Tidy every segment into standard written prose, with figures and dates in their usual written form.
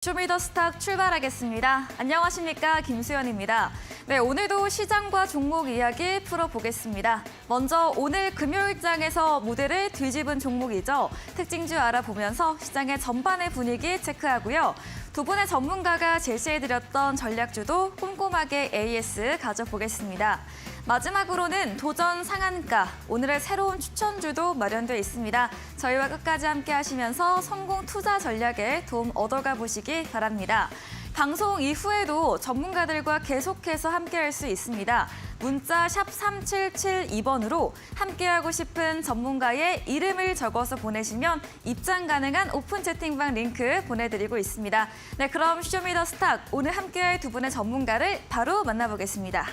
쇼미더스탁 출발하겠습니다. 안녕하십니까, 김수연입니다. 네, 오늘도 시장과 종목 이야기 풀어보겠습니다. 먼저 오늘 금요일장에서 무대를 뒤집은 종목이죠. 특징주 알아보면서 시장의 전반의 분위기 체크하고요. 두 분의 전문가가 제시해드렸던 전략주도 꼼꼼하게 AS 가져보겠습니다. 마지막으로는 도전 상한가, 오늘의 새로운 추천주도 마련되어 있습니다. 저희와 끝까지 함께 하시면서 성공 투자 전략에 도움 얻어가 보시기 바랍니다. 방송 이후에도 전문가들과 계속해서 함께할 수 있습니다. 문자 샵 3772번으로 함께하고 싶은 전문가의 이름을 적어서 보내시면 입장 가능한 오픈 채팅방 링크 보내드리고 있습니다. 네, 그럼 쇼미더스탁, 오늘 함께할 두 분의 전문가를 바로 만나보겠습니다.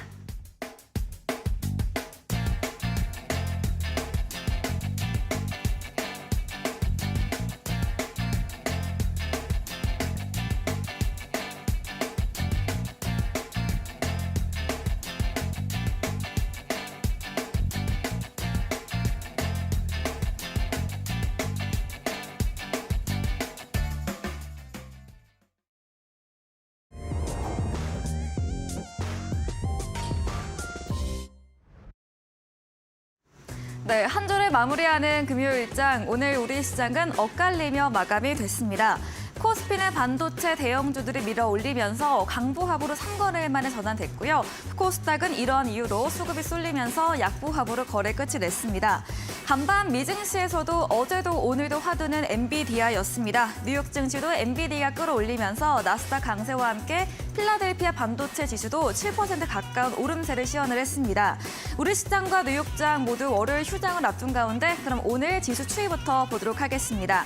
네, 한 주를 마무리하는 금요일장, 오늘 우리 시장은 엇갈리며 마감이 됐습니다. 코스피는 반도체 대형주들이 밀어올리면서 강보합으로 3거래일 만에 전환됐고요. 코스닥은 이런 이유로 수급이 쏠리면서 약보합으로 거래 끝이 냈습니다. 간밤 미증시에서도 어제도 오늘도 화두는 엔비디아였습니다. 뉴욕 증시도 엔비디아 끌어올리면서 나스닥 강세와 함께 필라델피아 반도체 지수도 7% 가까운 오름세를 시현을 했습니다. 우리 시장과 뉴욕장 모두 월요일 휴장을 앞둔 가운데 그럼 오늘 지수 추이부터 보도록 하겠습니다.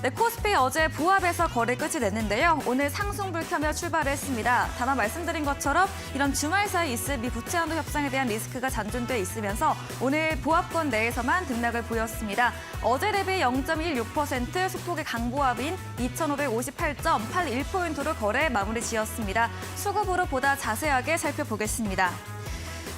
네, 코스피 어제 보합에서 거래 끝이 냈는데요. 오늘 상승불 켜며 출발을 했습니다. 다만 말씀드린 것처럼 이런 주말 사이 있을 미 부채 한도 협상에 대한 리스크가 잔존돼 있으면서 오늘 보합권 내에서만 등락을 보였습니다. 어제 대비 0.16% 소폭의 강보합인 2,558.81포인트로 거래 마무리 지었습니다. 수급으로 보다 자세하게 살펴보겠습니다.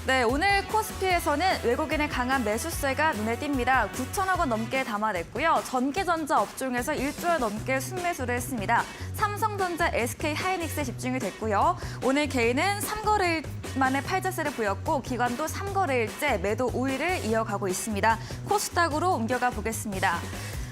네, 오늘 코스피에서는 외국인의 강한 매수세가 눈에 띕니다. 9천억 원 넘게 담아냈고요. 전기전자 업종에서 1조원 넘게 순매수를 했습니다. 삼성전자, SK하이닉스에 집중이 됐고요. 오늘 개인은 3거래일 만에 팔자세를 보였고 기관도 3거래일째 매도 우위를 이어가고 있습니다. 코스닥으로 옮겨가 보겠습니다.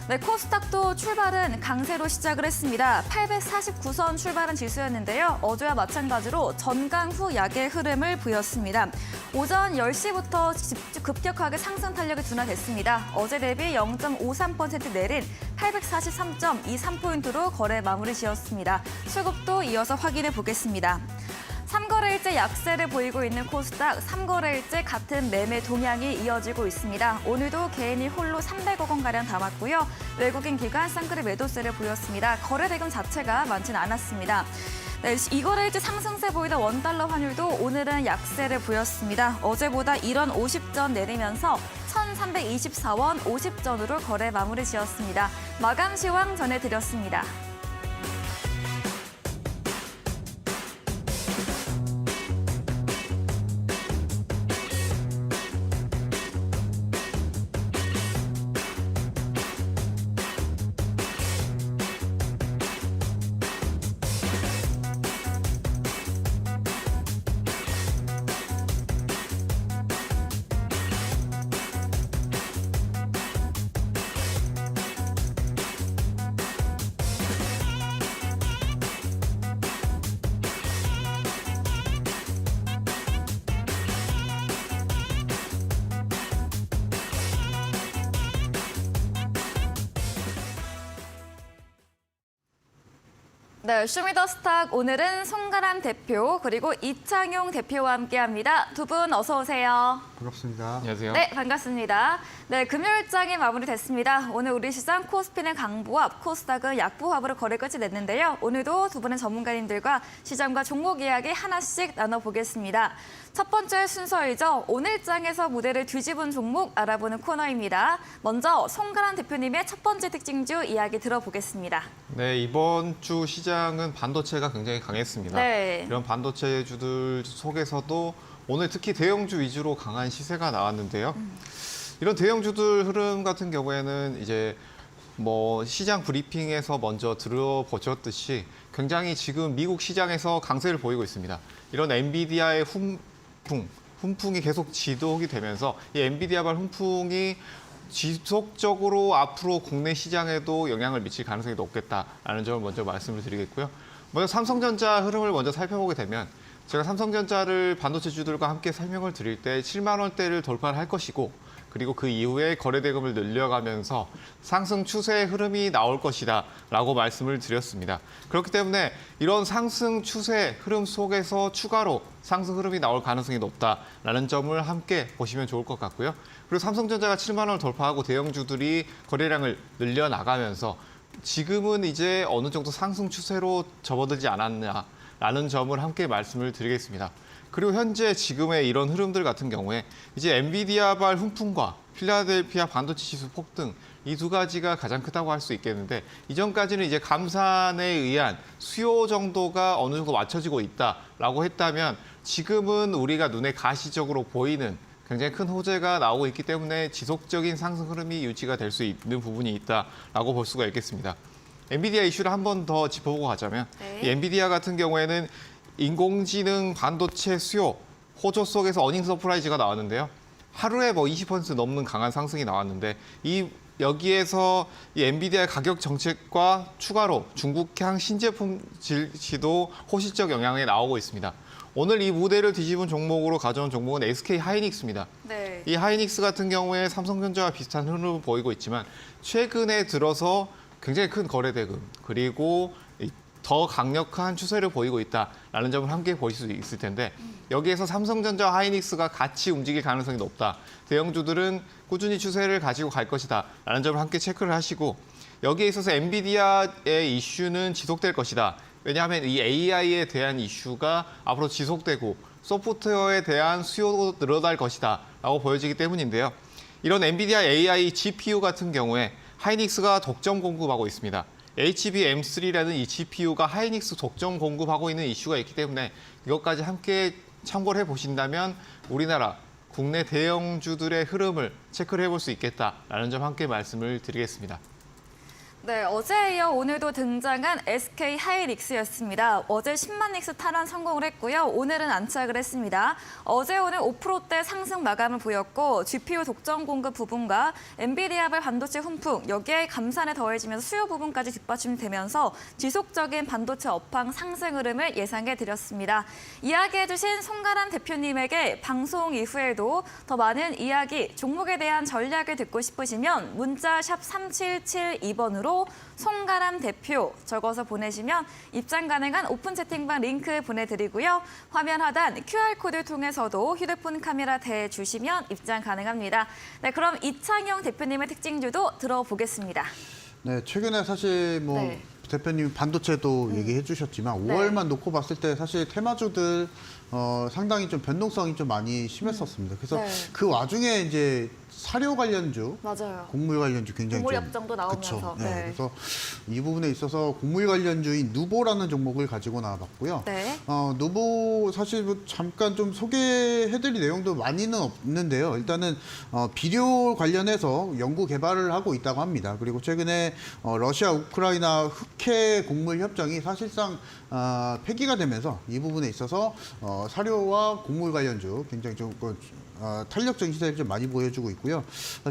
네, 코스닥도 출발은 강세로 시작을 했습니다. 849선 출발한 지수였는데요. 어제와 마찬가지로 전강 후 약의 흐름을 보였습니다. 오전 10시부터 급격하게 상승 탄력이 둔화됐습니다. 어제 대비 0.53% 내린 843.23포인트로 거래 마무리 지었습니다. 수급도 이어서 확인해 보겠습니다. 3거래일째 약세를 보이고 있는 코스닥, 3거래일째 같은 매매 동향이 이어지고 있습니다. 오늘도 개인이 홀로 300억 원가량 담았고요. 외국인 기관 쌍끌이 매도세를 보였습니다. 거래 대금 자체가 많지는 않았습니다. 네, 2거래일째 상승세 보이던 원달러 환율도 오늘은 약세를 보였습니다. 어제보다 1원 50전 내리면서 1,324원 50전으로 거래 마무리 지었습니다. 마감 시황 전해드렸습니다. 네, 쇼미더스탁 오늘은 송가람 대표 그리고 이창용 대표와 함께합니다. 두 분 어서 오세요. 반갑습니다. 안녕하세요. 네, 반갑습니다. 네, 금요일장이 마무리됐습니다. 오늘 우리 시장 코스피는 강보합, 코스닥은 약보합으로 거래 끝이 냈는데요. 오늘도 두 분의 전문가님들과 시장과 종목 이야기 하나씩 나눠보겠습니다. 첫 번째 순서이죠. 오늘 장에서 무대를 뒤집은 종목 알아보는 코너입니다. 먼저 송가람 대표님의 첫 번째 특징주 이야기 들어보겠습니다. 네, 이번 주 시장은 반도체가 굉장히 강했습니다. 네. 이런 반도체주들 속에서도 오늘 특히 대형주 위주로 강한 시세가 나왔는데요. 이런 대형주들 흐름 같은 경우에는 이제 뭐 시장 브리핑에서 먼저 들어보셨듯이 굉장히 지금 미국 시장에서 강세를 보이고 있습니다. 이런 엔비디아의 훈풍이 계속 지속이 되면서 이 엔비디아발 훈풍이 지속적으로 앞으로 국내 시장에도 영향을 미칠 가능성이 높겠다라는 점을 먼저 말씀을 드리겠고요. 먼저 삼성전자 흐름을 먼저 살펴보게 되면 제가 삼성전자를 반도체주들과 함께 설명을 드릴 때 7만 원대를 돌파를 할 것이고 그리고 그 이후에 거래대금을 늘려가면서 상승 추세의 흐름이 나올 것이다 라고 말씀을 드렸습니다. 그렇기 때문에 이런 상승 추세 흐름 속에서 추가로 상승 흐름이 나올 가능성이 높다라는 점을 함께 보시면 좋을 것 같고요. 그리고 삼성전자가 7만 원을 돌파하고 대형주들이 거래량을 늘려나가면서 지금은 이제 어느 정도 상승 추세로 접어들지 않았냐라는 점을 함께 말씀을 드리겠습니다. 그리고 현재 지금의 이런 흐름들 같은 경우에 이제 엔비디아발 훈풍과 필라델피아 반도체 지수 폭등 이 두 가지가 가장 크다고 할 수 있겠는데 이전까지는 이제 감산에 의한 수요 정도가 어느 정도 맞춰지고 있다라고 했다면 지금은 우리가 눈에 가시적으로 보이는 굉장히 큰 호재가 나오고 있기 때문에 지속적인 상승 흐름이 유지가 될 수 있는 부분이 있다라고 볼 수가 있겠습니다. 엔비디아 이슈를 한 번 더 짚어보고 가자면 이 엔비디아 같은 경우에는 인공지능 반도체 수요 호조 속에서 어닝 서프라이즈가 나왔는데요. 하루에 뭐 20% 넘는 강한 상승이 나왔는데 여기에서 이 엔비디아의 가격 정책과 추가로 중국향 신제품 질시도 호실적 영향이 나오고 있습니다. 오늘 이 무대를 뒤집은 종목으로 가져온 종목은 SK 하이닉스입니다. 네. 이 하이닉스 같은 경우에 삼성전자와 비슷한 흐름을 보이고 있지만 최근에 들어서 굉장히 큰 거래대금 그리고 더 강력한 추세를 보이고 있다라는 점을 함께 보실 수 있을 텐데 여기에서 삼성전자와 하이닉스가 같이 움직일 가능성이 높다. 대형주들은 꾸준히 추세를 가지고 갈 것이다라는 점을 함께 체크를 하시고 여기에 있어서 엔비디아의 이슈는 지속될 것이다. 왜냐하면 이 AI에 대한 이슈가 앞으로 지속되고 소프트웨어에 대한 수요도 늘어날 것이다라고 보여지기 때문인데요. 이런 엔비디아 AI GPU 같은 경우에 하이닉스가 독점 공급하고 있습니다. HBM3라는 이 GPU가 하이닉스 독점 공급하고 있는 이슈가 있기 때문에 이것까지 함께 참고를 해보신다면 우리나라 국내 대형주들의 흐름을 체크를 해볼 수 있겠다라는 점 함께 말씀을 드리겠습니다. 네, 어제에 이어 오늘도 등장한 SK 하이닉스였습니다. 어제 10만 닉스 탈환 성공을 했고요. 오늘은 안착을 했습니다. 어제 오늘 5%대 상승 마감을 보였고 GPU 독점 공급 부분과 엔비디아발 반도체 훈풍 여기에 감산에 더해지면서 수요 부분까지 뒷받침되면서 지속적인 반도체 업황 상승 흐름을 예상해 드렸습니다. 이야기해 주신 송가람 대표님에게 방송 이후에도 더 많은 이야기, 종목에 대한 전략을 듣고 싶으시면 문자 샵 3772번으로 송가람 대표 적어서 보내시면 입장 가능한 오픈 채팅방 링크 보내드리고요. 화면 하단 QR코드 통해서도 휴대폰 카메라 대주시면 입장 가능합니다. 네, 그럼 이창영 대표님의 특징주도 들어보겠습니다. 네, 최근에 사실 뭐 네. 대표님 반도체도 얘기해 주셨지만 네. 5월만 놓고 봤을 때 사실 테마주들 상당히 좀 변동성이 좀 많이 심했었습니다. 그래서 네. 그 와중에 이제 사료 관련주, 맞아요. 곡물 관련주 굉장히 곡물 좀 협정도 나오면서. 그쵸. 네. 네. 그래서 이 부분에 있어서 곡물 관련주인 누보라는 종목을 가지고 나와봤고요. 네. 누보 사실 뭐 잠깐 좀 소개해드릴 내용도 많이는 없는데요. 일단은 비료 관련해서 연구 개발을 하고 있다고 합니다. 그리고 최근에 러시아 우크라이나 흑해 곡물 협정이 사실상 폐기가 되면서 이 부분에 있어서 사료와 곡물 관련주 굉장히 좀 탄력적인 시세를 좀 많이 보여주고 있고요.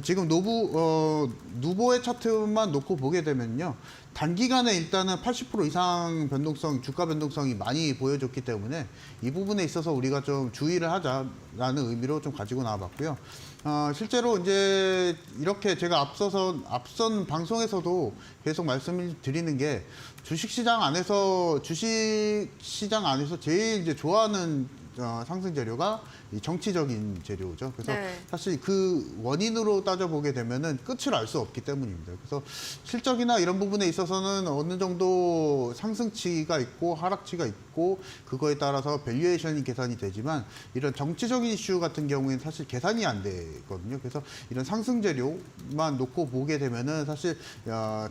지금 누보의 차트만 놓고 보게 되면요. 단기간에 일단은 80% 이상 변동성, 주가 변동성이 많이 보여줬기 때문에 이 부분에 있어서 우리가 좀 주의를 하자라는 의미로 좀 가지고 나와봤고요. 실제로 이제 이렇게 제가 앞선 방송에서도 계속 말씀을 드리는 게 주식시장 안에서 제일 이제 좋아하는 상승 재료가 이 정치적인 재료죠. 그래서 네. 사실 그 원인으로 따져보게 되면은 끝을 알 수 없기 때문입니다. 그래서 실적이나 이런 부분에 있어서는 어느 정도 상승치가 있고 하락치가 있고 그거에 따라서 밸류에이션이 계산이 되지만 이런 정치적인 이슈 같은 경우에는 사실 계산이 안 되거든요. 그래서 이런 상승 재료만 놓고 보게 되면은 사실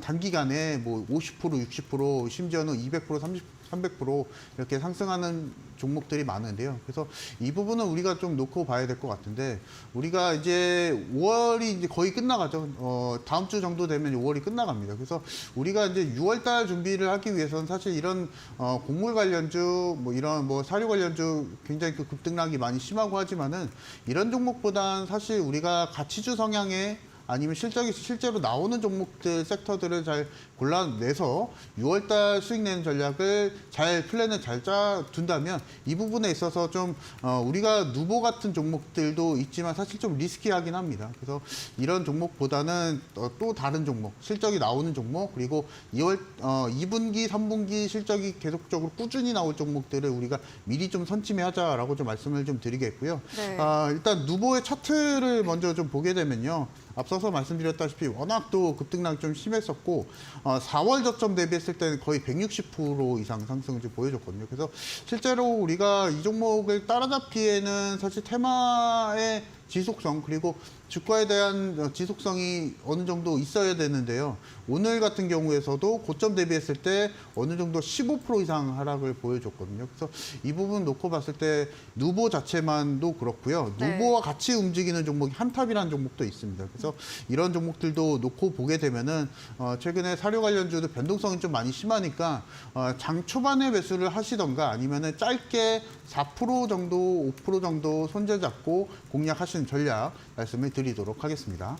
단기간에 뭐 50%, 60%, 심지어는 200%, 300% 이렇게 상승하는 종목들이 많은데요. 그래서 이 부분은 우리가 좀 놓고 봐야 될 것 같은데 우리가 이제 5월이 이제 거의 끝나가죠. 다음 주 정도 되면 5월이 끝나갑니다. 그래서 우리가 이제 6월달 준비를 하기 위해서는 사실 이런 곡물 관련주, 뭐 이런 뭐 사료 관련주 굉장히 그 급등락이 많이 심하고 하지만은 이런 종목보다는 사실 우리가 가치주 성향의 아니면 실제로 나오는 종목들, 섹터들을 잘 골라내서 6월달 수익 내는 전략을 플랜을 잘 짜둔다면 이 부분에 있어서 좀 우리가 누보 같은 종목들도 있지만 사실 좀 리스키하긴 합니다. 그래서 이런 종목보다는 또 다른 종목, 실적이 나오는 종목, 그리고 2분기, 3분기 실적이 계속적으로 꾸준히 나올 종목들을 우리가 미리 좀 선침해하자라고 좀 말씀을 좀 드리겠고요. 네. 일단 누보의 차트를 먼저 좀 보게 되면요. 앞서서 말씀드렸다시피 워낙 또 급등락이 좀 심했었고 4월 저점 대비했을 때는 거의 160% 이상 상승을 좀 보여줬거든요. 그래서 실제로 우리가 이 종목을 따라잡기에는 사실 테마의 지속성 그리고 주가에 대한 지속성이 어느 정도 있어야 되는데요. 오늘 같은 경우에서도 고점 대비했을 때 어느 정도 15% 이상 하락을 보여줬거든요. 그래서 이 부분 놓고 봤을 때 누보 자체만도 그렇고요. 네. 누보와 같이 움직이는 종목이 한탑이라는 종목도 있습니다. 그래서 이런 종목들도 놓고 보게 되면은 최근에 사료 관련주도 변동성이 좀 많이 심하니까 장 초반에 매수를 하시던가 아니면은 짧게 4% 정도, 5% 정도 손절 잡고 공략하시는 전략 말씀을 드리도록 하겠습니다.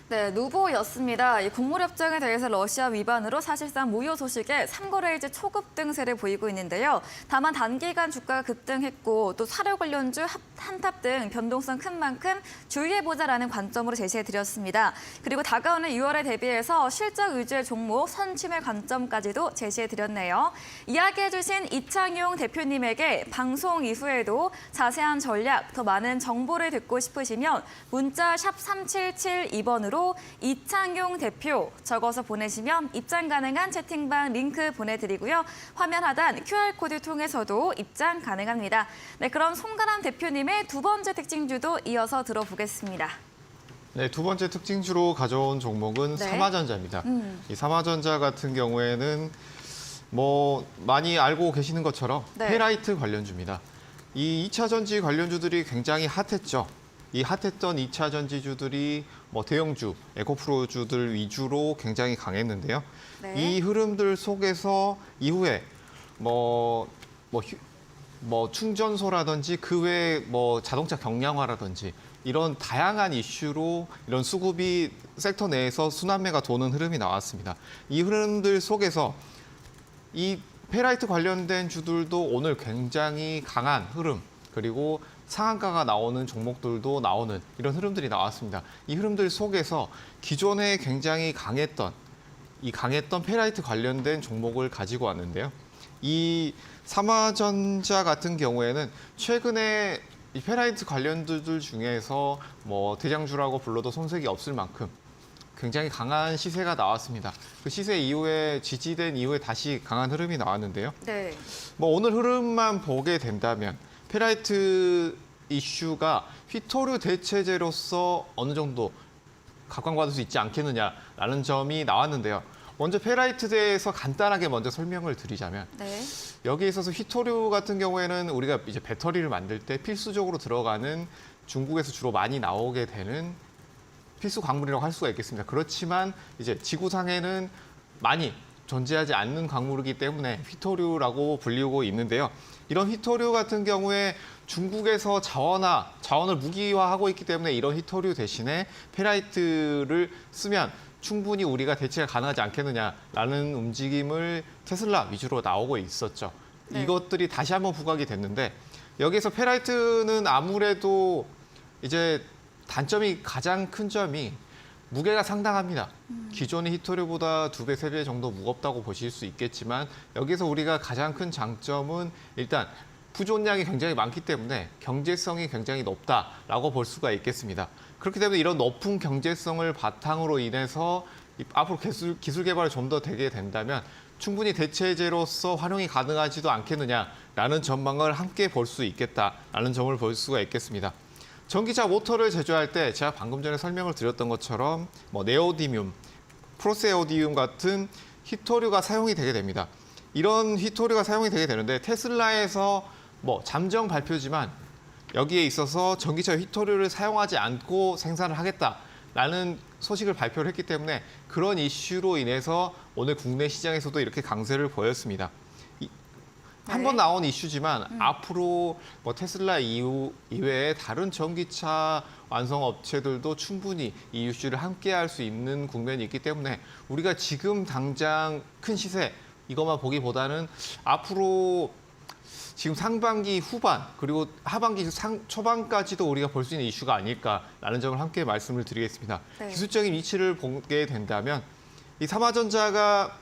네, 누보였습니다. 이 곡물협정에 대해서 러시아 위반으로 사실상 무효 소식에 3거래일째 초급등세를 보이고 있는데요. 다만 단기간 주가가 급등했고 또 사료 관련주 한탑 등 변동성 큰 만큼 주의해보자라는 관점으로 제시해드렸습니다. 그리고 다가오는 6월에 대비해서 실적 위주의 종목 선침의 관점까지도 제시해드렸네요. 이야기해주신 이창용 대표님에게 방송 이후에도 자세한 전략, 더 많은 정보를 듣고 싶으시면 문자 샵 3772번으로 이창용 대표 적어서 보내시면 입장 가능한 채팅방 링크 보내드리고요. 화면 하단 QR코드 통해서도 입장 가능합니다. 네, 그럼 송가람 대표님의 두 번째 특징주도 이어서 들어보겠습니다. 네, 두 번째 특징주로 가져온 종목은 네. 삼화전자입니다. 이 삼화전자 같은 경우에는 뭐 많이 알고 계시는 것처럼 네. 페라이트 관련주입니다. 이 2차 전지 관련주들이 굉장히 핫했죠. 이 핫했던 2차 전지주들이 뭐 대형주, 에코프로주들 위주로 굉장히 강했는데요. 네. 이 흐름들 속에서 이후에 충전소라든지 그 외에 뭐 자동차 경량화라든지 이런 다양한 이슈로 이런 수급이 섹터 내에서 순환매가 도는 흐름이 나왔습니다. 이 흐름들 속에서 이 페라이트 관련된 주들도 오늘 굉장히 강한 흐름 그리고 상한가가 나오는 종목들도 나오는 이런 흐름들이 나왔습니다. 이 흐름들 속에서 기존에 굉장히 강했던 페라이트 관련된 종목을 가지고 왔는데요. 이 삼화전자 같은 경우에는 최근에 이 페라이트 관련주들 중에서 뭐 대장주라고 불러도 손색이 없을 만큼 굉장히 강한 시세가 나왔습니다. 그 시세 이후에 지지된 이후에 다시 강한 흐름이 나왔는데요. 네. 뭐 오늘 흐름만 보게 된다면 페라이트 이슈가 휘토류 대체제로서 어느 정도 각광받을 수 있지 않겠느냐라는 점이 나왔는데요. 먼저 페라이트에 대해서 간단하게 먼저 설명을 드리자면 네. 여기에 있어서 휘토류 같은 경우에는 우리가 이제 배터리를 만들 때 필수적으로 들어가는 중국에서 주로 많이 나오게 되는 필수 광물이라고 할 수가 있겠습니다. 그렇지만 이제 지구상에는 많이 존재하지 않는 광물이기 때문에 휘토류라고 불리고 있는데요. 이런 휘토류 같은 경우에 중국에서 자원을 무기화하고 있기 때문에 이런 휘토류 대신에 페라이트를 쓰면 충분히 우리가 대체가 가능하지 않겠느냐라는 움직임을 테슬라 위주로 나오고 있었죠. 네. 이것들이 다시 한번 부각이 됐는데 여기서 페라이트는 아무래도 이제 단점이 가장 큰 점이 무게가 상당합니다. 기존의 휘토류보다 2배, 3배 정도 무겁다고 보실 수 있겠지만 여기서 우리가 가장 큰 장점은 일단 부존량이 굉장히 많기 때문에 경제성이 굉장히 높다라고 볼 수가 있겠습니다. 그렇기 때문에 이런 높은 경제성을 바탕으로 인해서 앞으로 기술 개발이 좀 더 되게 된다면 충분히 대체제로서 활용이 가능하지도 않겠느냐라는 전망을 함께 볼 수 있겠다라는 점을 볼 수가 있겠습니다. 전기차 모터를 제조할 때 제가 방금 전에 설명을 드렸던 것처럼 뭐 네오디뮴, 프로세오디움 같은 휘토류가 사용이 되게 됩니다. 이런 휘토류가 사용이 되게 되는데 테슬라에서 뭐 잠정 발표지만 여기에 있어서 전기차 휘토류를 사용하지 않고 생산을 하겠다라는 소식을 발표를 했기 때문에 그런 이슈로 인해서 오늘 국내 시장에서도 이렇게 강세를 보였습니다. 한 번 나온 이슈지만 앞으로 뭐 테슬라 이외에 다른 전기차 완성 업체들도 충분히 이 이슈를 함께 할 수 있는 국면이 있기 때문에 우리가 지금 당장 큰 시세 이것만 보기보다는 앞으로 지금 상반기 후반 그리고 하반기 초반까지도 우리가 볼 수 있는 이슈가 아닐까라는 점을 함께 말씀을 드리겠습니다. 네. 기술적인 위치를 보게 된다면 이 삼화전자가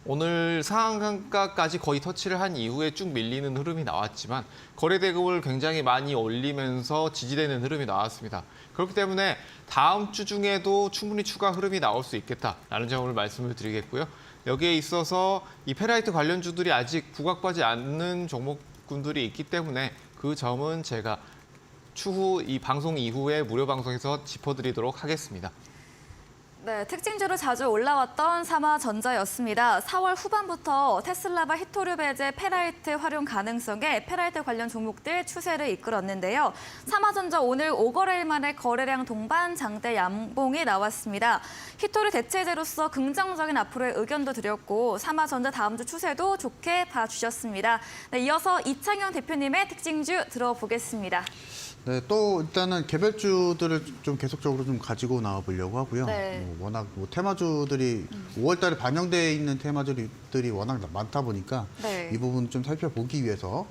오늘 상한가까지 거의 터치를 한 이후에 쭉 밀리는 흐름이 나왔지만 거래대금을 굉장히 많이 올리면서 지지되는 흐름이 나왔습니다. 그렇기 때문에 다음 주 중에도 충분히 추가 흐름이 나올 수 있겠다라는 점을 말씀을 드리겠고요. 여기에 있어서 이 페라이트 관련주들이 아직 부각하지 않는 종목군들이 있기 때문에 그 점은 제가 추후 이 방송 이후에 무료 방송에서 짚어드리도록 하겠습니다. 네, 특징주로 자주 올라왔던 삼화전자였습니다. 4월 후반부터 테슬라와 히토류 배제 페라이트 활용 가능성에 페라이트 관련 종목들 추세를 이끌었는데요. 삼화전자 오늘 5거래일 만에 거래량 동반 장대 양봉이 나왔습니다. 히토류 대체제로서 긍정적인 앞으로의 의견도 드렸고 삼화전자 다음 주 추세도 좋게 봐주셨습니다. 네, 이어서 이창영 대표님의 특징주 들어보겠습니다. 네, 또 일단은 개별주들을 좀 계속적으로 좀 가지고 나와 보려고 하고요. 네. 워낙 테마주들이 5월 달에 반영되어 있는 테마주들이 워낙 많다 보니까 네. 이 부분 좀 살펴보기 위해서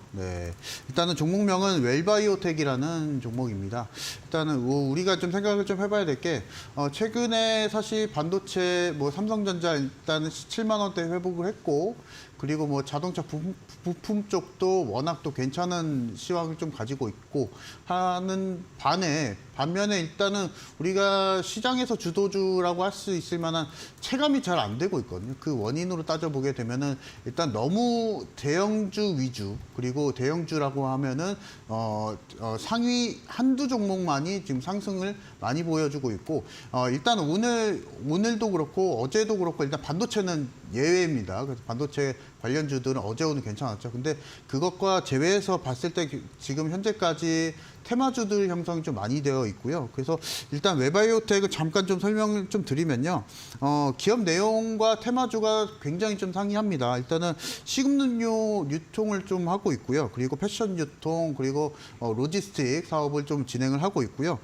일단은 종목명은 웰바이오텍이라는 종목입니다. 일단은 우리가 좀 생각을 좀 해봐야 될 게 최근에 사실 반도체 삼성전자 일단은 17만 원대 회복을 했고 그리고 자동차 부품 쪽도 워낙 또 괜찮은 시황을 좀 가지고 있고 하는 반면에 일단은 우리가 시장에서 주도주라고 할 수 있을 만한 체감이 잘 안 되고 있거든요. 그 원인으로 따져보게 되면은 일단 너무 대형주 위주 그리고 대형주라고 하면은 상위 한두 종목만이 지금 상승을 많이 보여주고 있고 일단 오늘도 그렇고 어제도 그렇고 일단 반도체는 예외입니다. 그래서 반도체 관련주들은 어제 오늘 괜찮았죠. 근데 그것과 제외해서 봤을 때 지금 현재까지 테마주들 형성이 좀 많이 되어 있고요. 그래서 일단 웰바이오텍을 잠깐 좀 설명을 좀 드리면요. 기업 내용과 테마주가 굉장히 좀 상이합니다. 일단은 식음료 유통을 좀 하고 있고요. 그리고 패션 유통 그리고 로지스틱 사업을 좀 진행을 하고 있고요.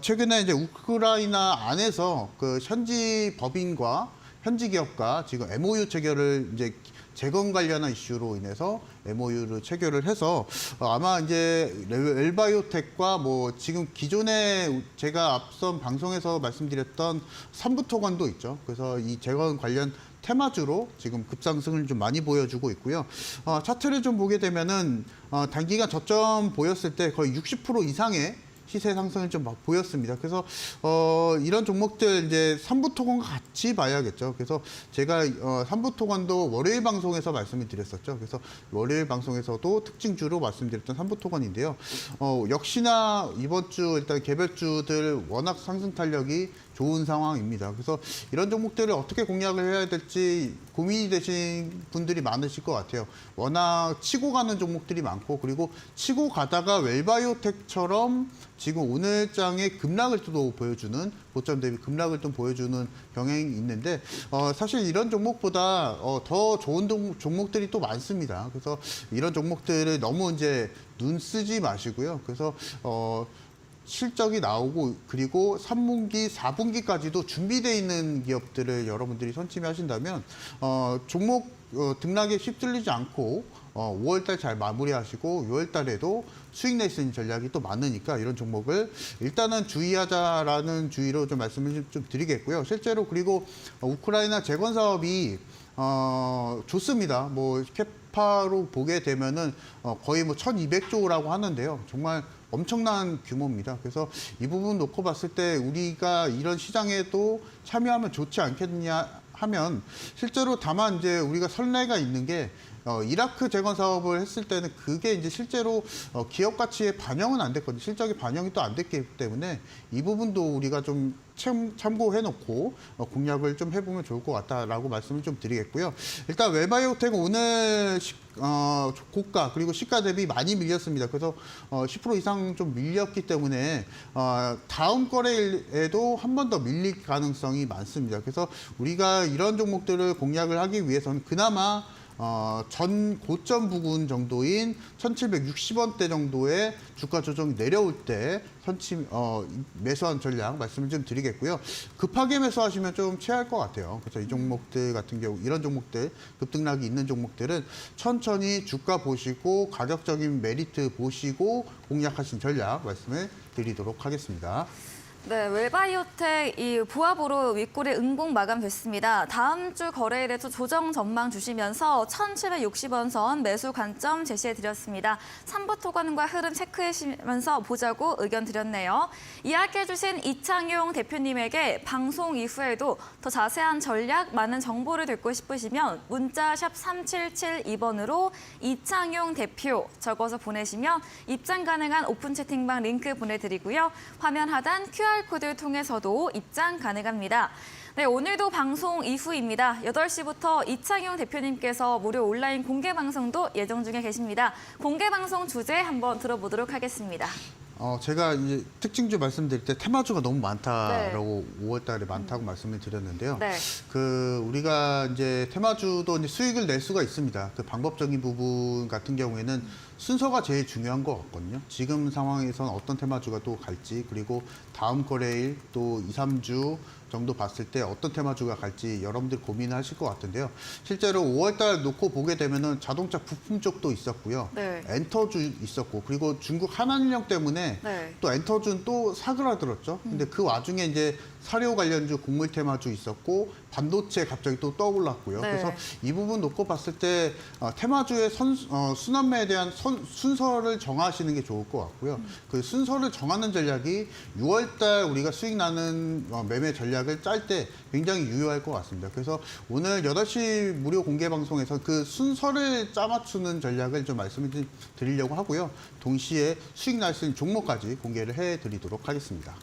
최근에 이제 우크라이나 안에서 그 현지 법인과 현지 기업과 지금 MOU 체결을 이제 재건 관련한 이슈로 인해서 MOU를 체결을 해서 아마 이제 웰바이오텍과 지금 기존에 제가 앞선 방송에서 말씀드렸던 삼부토건도 있죠. 그래서 이 재건 관련 테마주로 지금 급상승을 좀 많이 보여주고 있고요. 차트를 좀 보게 되면은 단기간 저점 보였을 때 거의 60% 이상의 시세 상승을 좀 보였습니다. 그래서 이런 종목들 이제 삼부토건과 같이 봐야겠죠. 그래서 제가 삼부토건도 월요일 방송에서 말씀을 드렸었죠. 그래서 월요일 방송에서도 특징주로 말씀드렸던 삼부토건인데요. 역시나 이번 주 일단 개별주들 워낙 상승 탄력이 좋은 상황입니다. 그래서 이런 종목들을 어떻게 공략을 해야 될지 고민이 되신 분들이 많으실 것 같아요. 워낙 치고 가는 종목들이 많고 그리고 치고 가다가 웰바이오텍처럼 지금 오늘 장에 급락을 또 보여주는 고점 대비 급락을 좀 보여주는 경향이 있는데 사실 이런 종목보다 더 좋은 종목들이 또 많습니다. 그래서 이런 종목들을 너무 이제 눈 쓰지 마시고요. 그래서 실적이 나오고 그리고 3분기, 4분기까지도 준비되어 있는 기업들을 여러분들이 선침하신다면 종목 등락에 휩쓸리지 않고 5월달 잘 마무리하시고 6월달에도 수익 낼 수 있는 전략이 또 많으니까 이런 종목을 일단은 주의하자라는 주의로 좀 말씀을 좀 드리겠고요. 실제로 그리고 우크라이나 재건 사업이 좋습니다. 캐파로 보게 되면은 거의 1,200조라고 하는데요. 정말 엄청난 규모입니다. 그래서 이 부분 놓고 봤을 때 우리가 이런 시장에도 참여하면 좋지 않겠느냐 하면 실제로 다만 이제 우리가 선례가 있는 게 이라크 재건 사업을 했을 때는 그게 이제 실제로 기업 가치에 반영은 안 됐거든요. 실적에 반영이 또 안 됐기 때문에 이 부분도 우리가 좀 참고해놓고 공략을 좀 해보면 좋을 것 같다라고 말씀을 좀 드리겠고요. 일단 웰바이오텍은 오늘 고가 그리고 시가 대비 많이 밀렸습니다. 그래서 10% 이상 좀 밀렸기 때문에 다음 거래일에도 한 번 더 밀릴 가능성이 많습니다. 그래서 우리가 이런 종목들을 공략을 하기 위해서는 그나마 전 고점 부근 정도인 1760원대 정도의 주가 조정이 내려올 때 매수한 전략 말씀을 좀 드리겠고요. 급하게 매수하시면 좀 취할 것 같아요. 그래서 이 종목들 같은 경우 이런 종목들 급등락이 있는 종목들은 천천히 주가 보시고 가격적인 메리트 보시고 공략하신 전략 말씀을 드리도록 하겠습니다. 네, 웰바이오텍 이 부합으로 윗골이 응봉 마감됐습니다. 다음 주 거래일에도 조정 전망 주시면서 1760원 선 매수 관점 제시해드렸습니다. 3부 토건과 흐름 체크하시면서 보자고 의견 드렸네요. 이야기해주신 이창용 대표님에게 방송 이후에도 더 자세한 전략, 많은 정보를 듣고 싶으시면 문자 샵 3772번으로 이창용 대표 적어서 보내시면 입장 가능한 오픈 채팅방 링크 보내드리고요. 화면 하단 QR코드 통해서도 입장 가능합니다. 네, 오늘도 방송 이후입니다. 8시부터 이창용 대표님께서 무료 온라인 공개 방송도 예정 중에 계십니다. 공개 방송 주제 한번 들어보도록 하겠습니다. 제가 이제 특징주 말씀드릴 때 테마주가 너무 많다라고 5월 달에 많다고 말씀을 드렸는데요. 네. 우리가 이제 테마주도 이제 수익을 낼 수가 있습니다. 그 방법적인 부분 같은 경우에는 순서가 제일 중요한 것 같거든요. 지금 상황에서는 어떤 테마주가 또 갈지, 그리고 다음 거래일 또 2, 3주 정도 봤을 때 어떤 테마주가 갈지 여러분들 고민을 하실 것 같은데요. 실제로 5월 달 놓고 보게 되면은 자동차 부품 쪽도 있었고요. 네. 엔터주 있었고, 그리고 중국 한한령 때문에 네. 또 엔터주는 또 사그라들었죠. 근데 그 와중에 이제 사료 관련주, 곡물 테마주 있었고, 반도체 갑자기 또 떠올랐고요. 네. 그래서 이 부분 놓고 봤을 때 테마주의 순환매에 대한 순서를 정하시는 게 좋을 것 같고요. 그 순서를 정하는 전략이 6월 달 우리가 수익 나는 매매 전략을 짤 때 굉장히 유효할 것 같습니다. 그래서 오늘 8시 무료 공개 방송에서 그 순서를 짜맞추는 전략을 좀 말씀을 드리려고 하고요. 동시에 수익 날 수 있는 종목까지 공개를 해드리도록 하겠습니다.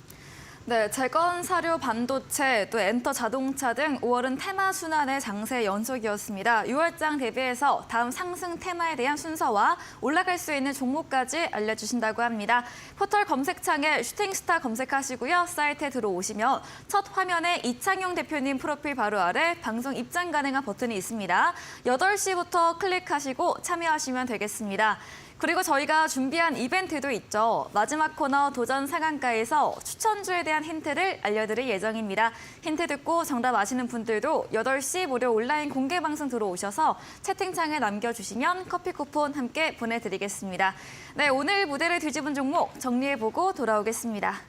네, 재건, 사료, 반도체, 또 엔터 자동차 등 5월은 테마 순환의 장세 연속이었습니다. 6월장 대비해서 다음 상승 테마에 대한 순서와 올라갈 수 있는 종목까지 알려주신다고 합니다. 포털 검색창에 슈팅스타 검색하시고요. 사이트에 들어오시면 첫 화면에 이창용 대표님 프로필 바로 아래 방송 입장 가능한 버튼이 있습니다. 8시부터 클릭하시고 참여하시면 되겠습니다. 그리고 저희가 준비한 이벤트도 있죠. 마지막 코너 도전 상한가에서 추천주에 대한 힌트를 알려드릴 예정입니다. 힌트 듣고 정답 아시는 분들도 8시 무료 온라인 공개 방송 들어오셔서 채팅창에 남겨주시면 커피 쿠폰 함께 보내드리겠습니다. 네, 오늘 무대를 뒤집은 종목 정리해보고 돌아오겠습니다.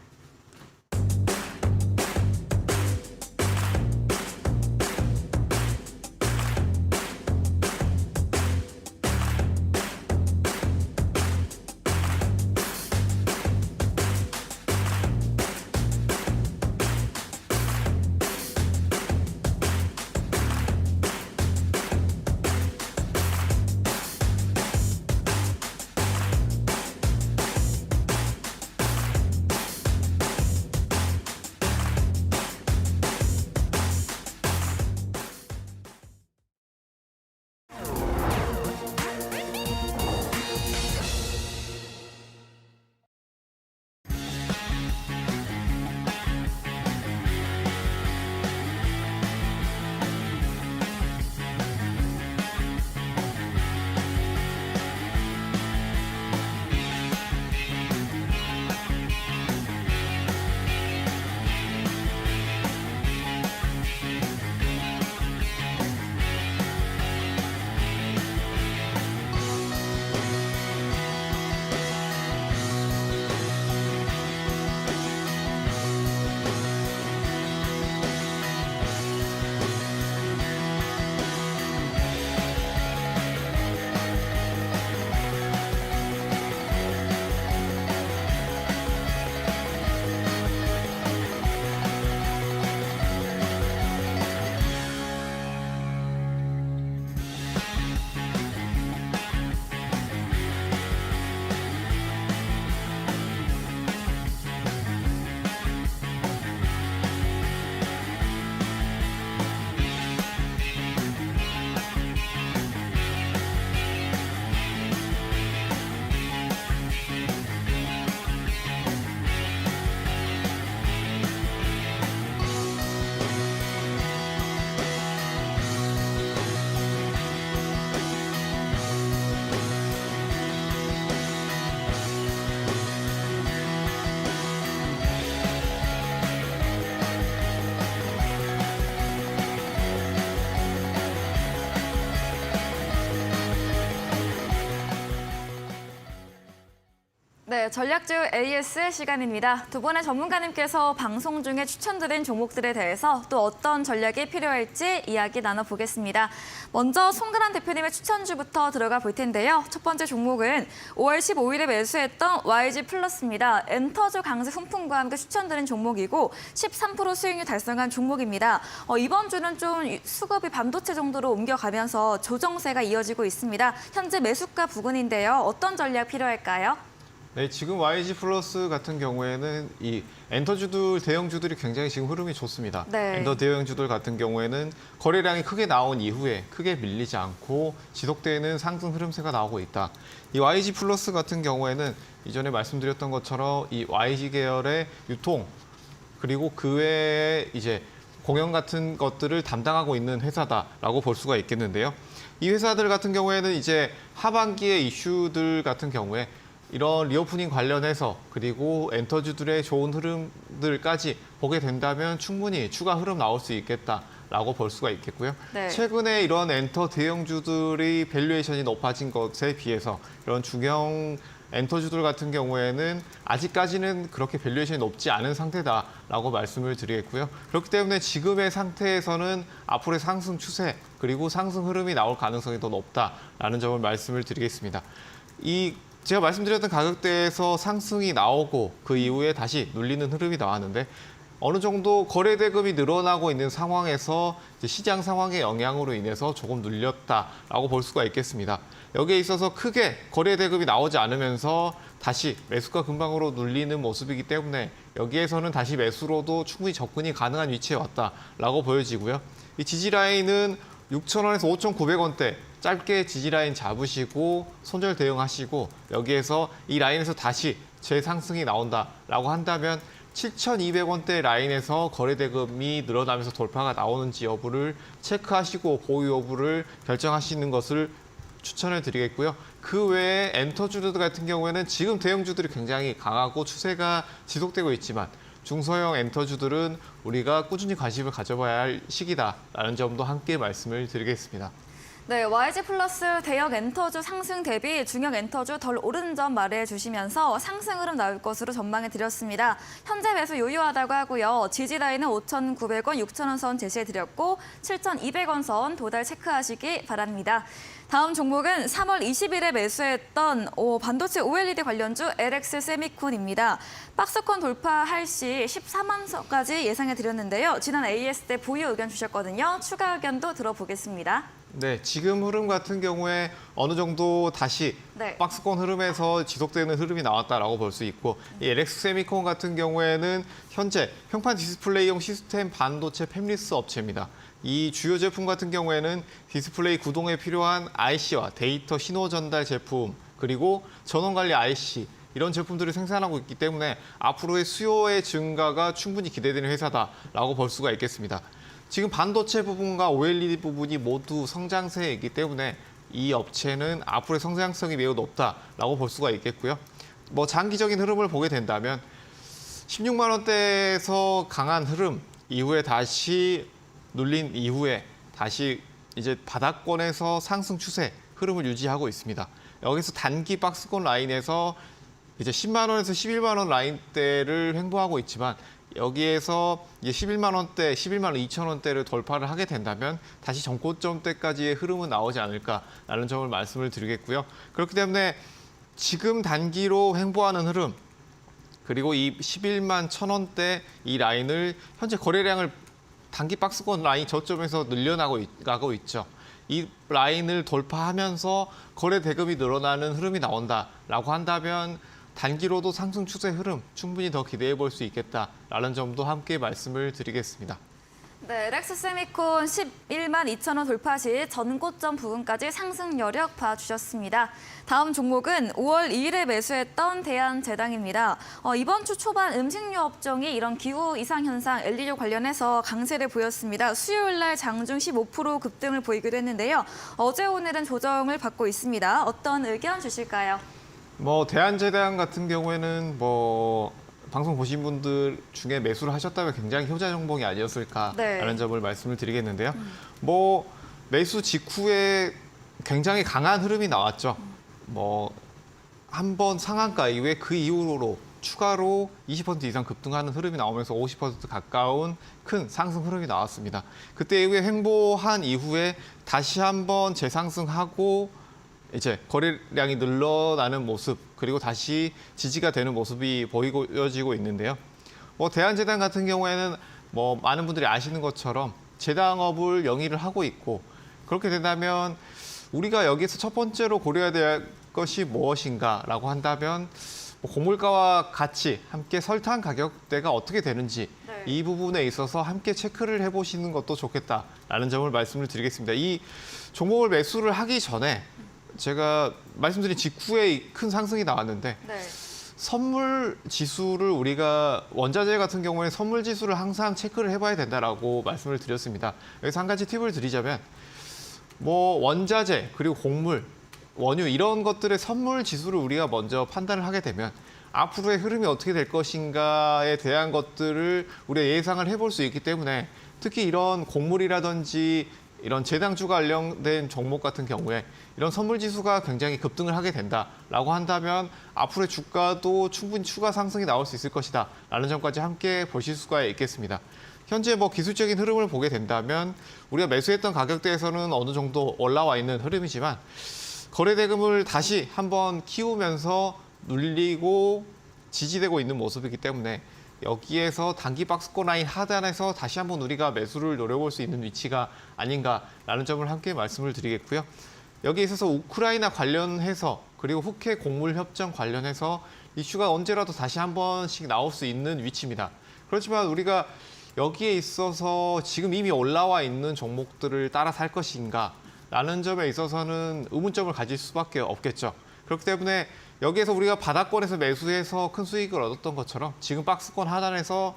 네, 전략주 AS 시간입니다. 두 분의 전문가님께서 방송 중에 추천드린 종목들에 대해서 또 어떤 전략이 필요할지 이야기 나눠보겠습니다. 먼저 송근한 대표님의 추천주부터 들어가 볼 텐데요. 첫 번째 종목은 5월 15일에 매수했던 YG 플러스입니다. 엔터주 강세 훈풍과 함께 추천드린 종목이고 13% 수익률 달성한 종목입니다. 이번 주는 좀 수급이 반도체 정도로 옮겨가면서 조정세가 이어지고 있습니다. 현재 매수가 부근인데요. 어떤 전략 필요할까요? 네, 지금 YG 플러스 같은 경우에는 이 엔터주들, 대형주들이 굉장히 지금 흐름이 좋습니다. 네. 엔터 대형주들 같은 경우에는 거래량이 크게 나온 이후에 크게 밀리지 않고 지속되는 상승 흐름세가 나오고 있다. 이 YG 플러스 같은 경우에는 이전에 말씀드렸던 것처럼 이 YG 계열의 유통 그리고 그 외에 이제 공연 같은 것들을 담당하고 있는 회사다라고 볼 수가 있겠는데요. 이 회사들 같은 경우에는 이제 하반기의 이슈들 같은 경우에 이런 리오프닝 관련해서 그리고 엔터주들의 좋은 흐름들까지 보게 된다면 충분히 추가 흐름 나올 수 있겠다라고 볼 수가 있겠고요. 네. 최근에 이런 엔터 대형주들이 밸류에이션이 높아진 것에 비해서 이런 중형 엔터주들 같은 경우에는 아직까지는 그렇게 밸류에이션이 높지 않은 상태다라고 말씀을 드리겠고요. 그렇기 때문에 지금의 상태에서는 앞으로의 상승 추세 그리고 상승 흐름이 나올 가능성이 더 높다라는 점을 말씀을 드리겠습니다. 제가 말씀드렸던 가격대에서 상승이 나오고 그 이후에 다시 눌리는 흐름이 나왔는데 어느 정도 거래 대금이 늘어나고 있는 상황에서 이제 시장 상황의 영향으로 인해서 조금 눌렸다라고 볼 수가 있겠습니다. 여기에 있어서 크게 거래 대금이 나오지 않으면서 다시 매수가 근방으로 눌리는 모습이기 때문에 여기에서는 다시 매수로도 충분히 접근이 가능한 위치에 왔다라고 보여지고요. 이 지지 라인은 6,000원에서 5,900원대 짧게 지지라인 잡으시고 손절 대응하시고 여기에서 이 라인에서 다시 재상승이 나온다라고 한다면 7,200원대 라인에서 거래대금이 늘어나면서 돌파가 나오는지 여부를 체크하시고 보유 여부를 결정하시는 것을 추천을 드리겠고요. 그 외에 엔터주들 같은 경우에는 지금 대형주들이 굉장히 강하고 추세가 지속되고 있지만 중소형 엔터주들은 우리가 꾸준히 관심을 가져봐야 할 시기다라는 점도 함께 말씀을 드리겠습니다. 네, YG 플러스 대형 엔터주 상승 대비 중형 엔터주 덜 오른 점 말해 주시면서 상승 흐름 나올 것으로 전망해 드렸습니다. 현재 매수 유효하다고 하고요. 지지 라인은 5,900원, 6,000원 선 제시해 드렸고 7,200원 선 도달 체크하시기 바랍니다. 다음 종목은 3월 20일에 매수했던 반도체 OLED 관련주 LX 세미콘입니다. 박스권 돌파할 시 14만 선까지 예상해 드렸는데요. 지난 AS 때 보유 의견 주셨거든요. 추가 의견도 들어보겠습니다. 네, 지금 흐름 같은 경우에 어느 정도 다시 네. 박스권 흐름에서 지속되는 흐름이 나왔다라고 볼 수 있고 이 LX 세미콘 같은 경우에는 현재 평판 디스플레이용 시스템 반도체 팹리스 업체입니다. 이 주요 제품 같은 경우에는 디스플레이 구동에 필요한 IC와 데이터 신호 전달 제품 그리고 전원 관리 IC 이런 제품들을 생산하고 있기 때문에 앞으로의 수요의 증가가 충분히 기대되는 회사다라고 볼 수가 있겠습니다. 지금 반도체 부분과 OLED 부분이 모두 성장세이기 때문에 이 업체는 앞으로의 성장성이 매우 높다라고 볼 수가 있겠고요. 장기적인 흐름을 보게 된다면 16만 원대에서 강한 흐름 이후에 다시 눌린 이후에 다시 이제 바닥권에서 상승 추세 흐름을 유지하고 있습니다. 여기서 단기 박스권 라인에서 이제 10만 원에서 11만 원 라인대를 횡보하고 있지만 여기에서 이제 11만 원대, 11만 원 2천 원대를 돌파를 하게 된다면 다시 전고점대까지의 흐름은 나오지 않을까라는 점을 말씀을 드리겠고요. 그렇기 때문에 지금 단기로 횡보하는 흐름 그리고 이 11만 1천 원대 이 라인을 현재 거래량을 단기 박스권 라인 저점에서 늘려나가고 있죠. 이 라인을 돌파하면서 거래 대금이 늘어나는 흐름이 나온다라고 한다면 단기로도 상승 추세 흐름 충분히 더 기대해 볼 수 있겠다라는 점도 함께 말씀을 드리겠습니다. 네, LX 세미콘 11만 2천 원 돌파 시 전고점 부근까지 상승 여력 봐주셨습니다. 다음 종목은 5월 2일에 매수했던 대한제당입니다. 이번 주 초반 음식료 업종이 이런 기후 이상 현상 엘니뇨 관련해서 강세를 보였습니다. 수요일 날 장중 15% 급등을 보이기도 했는데요. 어제 오늘은 조정을 받고 있습니다. 어떤 의견 주실까요? 대한제당 같은 경우에는 방송 보신 분들 중에 매수를 하셨다면 굉장히 효자 종목이 아니었을까라는 점을 말씀을 드리겠는데요. 매수 직후에 굉장히 강한 흐름이 나왔죠. 한번 상한가 이후에 그 이후로 추가로 20% 이상 급등하는 흐름이 나오면서 50% 가까운 큰 상승 흐름이 나왔습니다. 그때 이후에 횡보한 이후에 다시 한번 재상승하고 이제 거래량이 늘어나는 모습, 그리고 다시 지지가 되는 모습이 보여지고 있는데요. 대한제당 같은 경우에는 많은 분들이 아시는 것처럼 제당업을 영위를 하고 있고, 그렇게 된다면 우리가 여기서 첫 번째로 고려해야 될 것이 무엇인가라고 한다면 고물가와 같이 함께 설탕 가격대가 어떻게 되는지 네. 이 부분에 있어서 함께 체크를 해보시는 것도 좋겠다라는 점을 말씀을 드리겠습니다. 이 종목을 매수를 하기 전에 제가 말씀드린 직후에 큰 상승이 나왔는데 네. 선물 지수를 우리가 원자재 같은 경우에 선물 지수를 항상 체크를 해봐야 된다라고 말씀을 드렸습니다. 여기서 한 가지 팁을 드리자면 원자재 그리고 곡물, 원유 이런 것들의 선물 지수를 우리가 먼저 판단을 하게 되면 앞으로의 흐름이 어떻게 될 것인가에 대한 것들을 우리가 예상을 해볼 수 있기 때문에 특히 이런 곡물이라든지 이런 제당주 관련된 종목 같은 경우에 이런 선물 지수가 굉장히 급등을 하게 된다라고 한다면 앞으로의 주가도 충분히 추가 상승이 나올 수 있을 것이다라는 점까지 함께 보실 수가 있겠습니다. 현재 기술적인 흐름을 보게 된다면 우리가 매수했던 가격대에서는 어느 정도 올라와 있는 흐름이지만 거래대금을 다시 한번 키우면서 눌리고 지지되고 있는 모습이기 때문에 여기에서 단기 박스권 라인 하단에서 다시 한번 우리가 매수를 노려볼 수 있는 위치가 아닌가라는 점을 함께 말씀을 드리겠고요. 여기에 있어서 우크라이나 관련해서 그리고 흑해 곡물 협정 관련해서 이슈가 언제라도 다시 한 번씩 나올 수 있는 위치입니다. 그렇지만 우리가 여기에 있어서 지금 이미 올라와 있는 종목들을 따라 살 것인가 라는 점에 있어서는 의문점을 가질 수밖에 없겠죠. 그렇기 때문에 여기에서 우리가 바닥권에서 매수해서 큰 수익을 얻었던 것처럼 지금 박스권 하단에서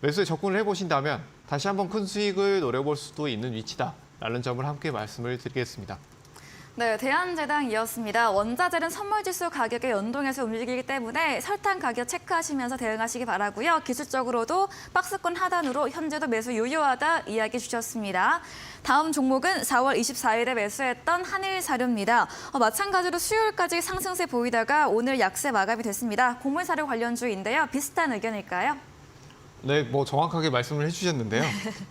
매수에 접근을 해보신다면 다시 한번 큰 수익을 노려볼 수도 있는 위치다라는 점을 함께 말씀을 드리겠습니다. 네, 대한제당이었습니다. 원자재는 선물지수 가격에 연동해서 움직이기 때문에 설탕 가격 체크하시면서 대응하시기 바라고요. 기술적으로도 박스권 하단으로 현재도 매수 유효하다 이야기 주셨습니다. 다음 종목은 4월 24일에 매수했던 한일사료입니다. 마찬가지로 수요일까지 상승세 보이다가 오늘 약세 마감이 됐습니다. 곡물사료 관련주인데요. 비슷한 의견일까요? 네, 정확하게 말씀을 해주셨는데요.